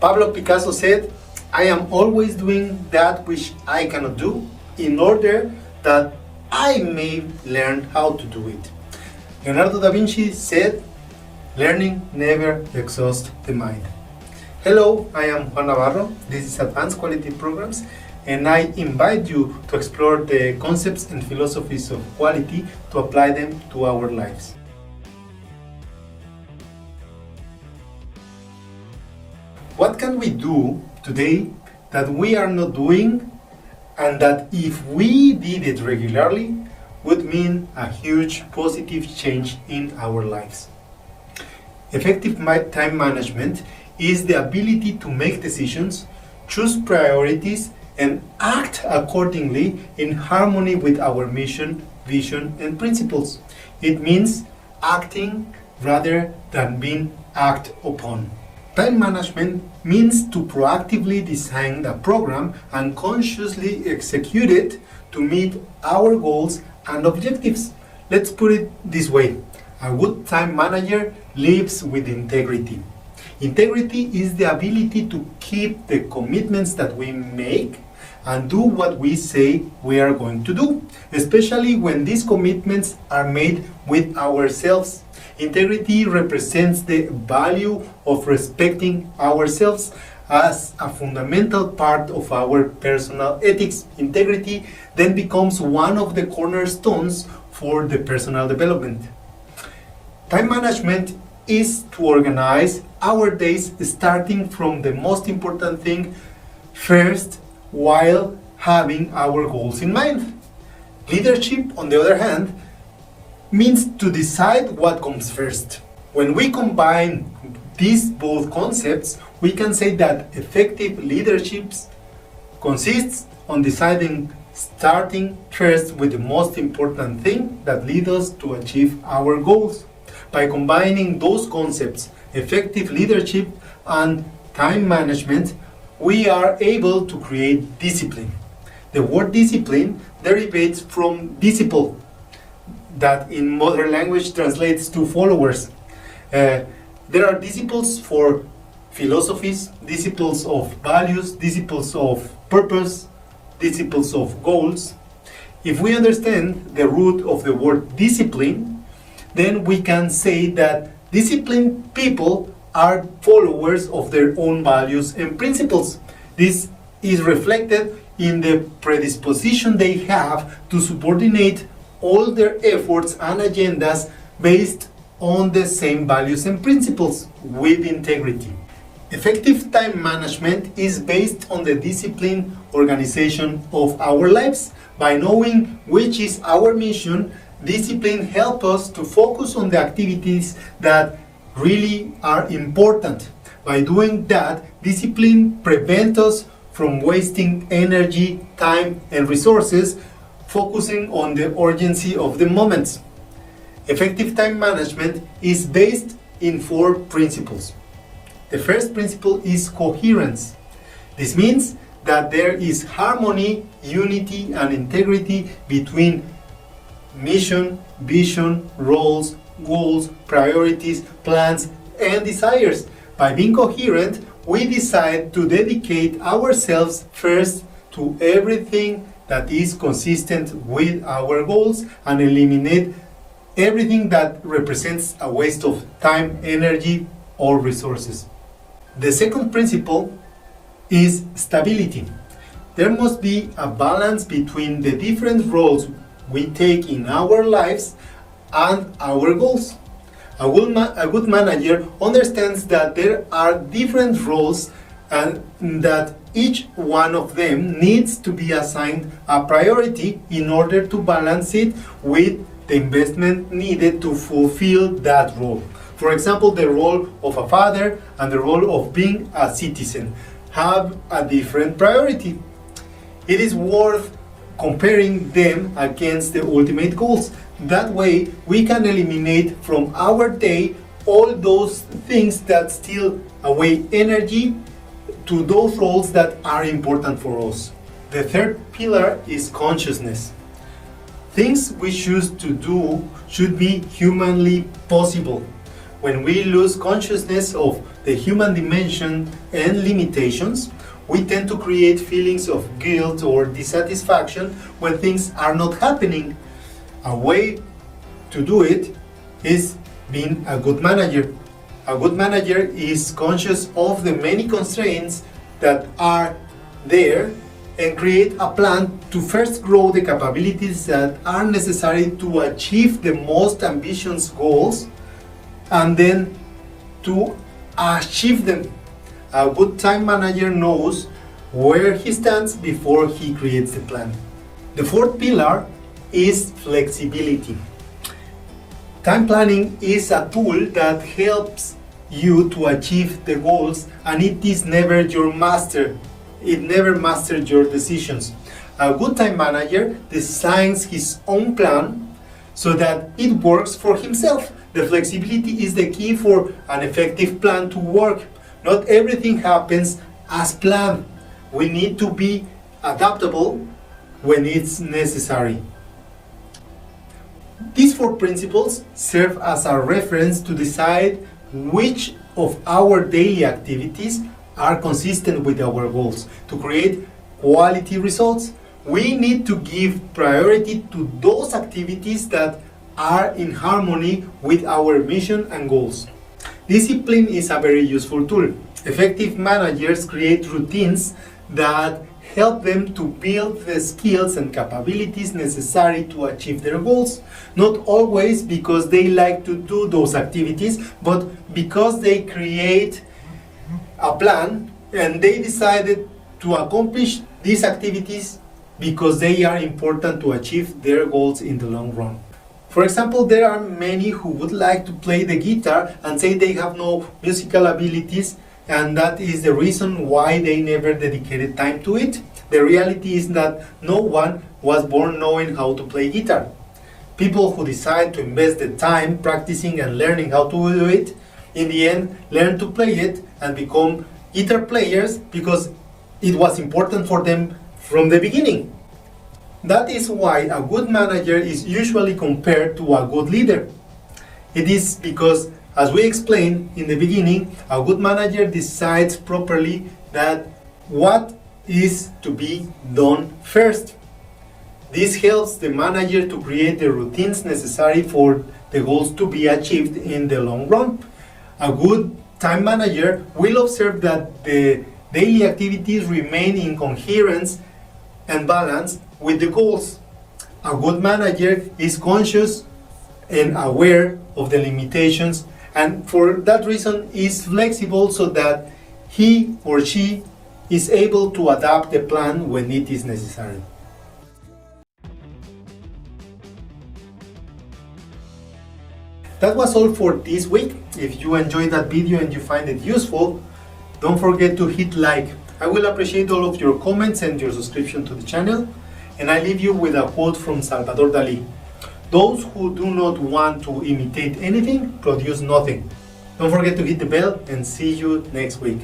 Pablo Picasso said, "I am always doing that which I cannot do in order that I may learn how to do it." Leonardo da Vinci said, "Learning never exhausts the mind." Hello, I am Juan Navarro. This is Advanced Quality Programs, and I invite you to explore the concepts and philosophies of quality to apply them to our lives. What can we do today that we are not doing, and that if we did it regularly would mean a huge positive change in our lives? Effective time management is the ability to make decisions, choose priorities, and act accordingly in harmony with our mission, vision, and principles. It means acting rather than being acted upon. Time management means to proactively design a program and consciously execute it to meet our goals and objectives. Let's put it this way. A good time manager lives with integrity. Integrity is the ability to keep the commitments that we make and do what we say we are going to do, especially when these commitments are made with ourselves. Integrity represents the value of respecting ourselves as a fundamental part of our personal ethics. Integrity then becomes one of the cornerstones for the personal development. Time management is to organize our days starting from the most important thing first while having our goals in mind. Leadership, on the other hand, means to decide what comes first. When we combine these both concepts, we can say that effective leadership consists on deciding starting first with the most important thing that leads us to achieve our goals. By combining those concepts, effective leadership and time management, we are able to create discipline. The word discipline derivates from disciple, that in modern language translates to followers. There are disciples for philosophies, disciples of values, disciples of purpose, disciples of goals. If we understand the root of the word discipline, then we can say that disciplined people are followers of their own values and principles. This is reflected in the predisposition they have to subordinate all their efforts and agendas based on the same values and principles with integrity. Effective time management is based on the disciplined organization of our lives. By knowing which is our mission, discipline helps us to focus on the activities that really are important. By doing that, discipline prevents us from wasting energy, time, and resources focusing on the urgency of the moments. Effective time management is based in 4 principles. The first principle is coherence. This means that there is harmony, unity, and integrity between mission, vision, roles, goals, priorities, plans, and desires. By being coherent, we decide to dedicate ourselves first to everything that is consistent with our goals and eliminate everything that represents a waste of time, energy, or resources. The second principle is stability. There must be a balance between the different roles we take in our lives and our goals. A good manager understands that there are different roles and that each one of them needs to be assigned a priority in order to balance it with the investment needed to fulfill that role. For example, the role of a father and the role of being a citizen have a different priority. It is worth comparing them against the ultimate goals. That way, we can eliminate from our day all those things that steal away energy to those roles that are important for us. The third pillar is consciousness. Things we choose to do should be humanly possible. when we lose consciousness of the human dimension and limitations, we tend to create feelings of guilt or dissatisfaction when things are not happening. A way to do it is being a good manager. A good manager is conscious of the many constraints that are there and create a plan to first grow the capabilities that are necessary to achieve the most ambitious goals and then to achieve them. A good time manager knows where he stands before he creates the plan. The fourth pillar is flexibility. Time planning is a tool that helps you to achieve the goals, and it is never your master. It never masters your decisions. A good time manager designs his own plan so that it works for himself. The flexibility is the key for an effective plan to work. Not everything happens as planned. We need to be adaptable when it's necessary. These four principles serve as a reference to decide which of our daily activities are consistent with our goals. To create quality results, we need to give priority to those activities that are in harmony with our mission and goals. Discipline is a very useful tool. Effective managers create routines that help them to build the skills and capabilities necessary to achieve their goals. Not always because they like to do those activities, but because they create a plan and they decided to accomplish these activities because they are important to achieve their goals in the long run. For example, there are many who would like to play the guitar and say they have no musical abilities, and that is the reason why they never dedicated time to it. The reality is that no one was born knowing how to play guitar. People who decide to invest the time practicing and learning how to do it, in the end, learn to play it and become guitar players because it was important for them from the beginning. That is why a good manager is usually compared to a good leader. It is because, as we explained in the beginning, a good manager decides properly that what is to be done first. This helps the manager to create the routines necessary for the goals to be achieved in the long run. A good time manager will observe that the daily activities remain in coherence and balance with the goals. A good manager is conscious and aware of the limitations, and for that reason is flexible so that he or she is able to adapt the plan when it is necessary. That was all for this week. If you enjoyed that video and you find it useful, don't forget to hit like. I will appreciate all of your comments and your subscription to the channel. And I leave you with a quote from Salvador Dali. Those who do not want to imitate anything produce nothing. Don't forget to hit the bell and see you next week.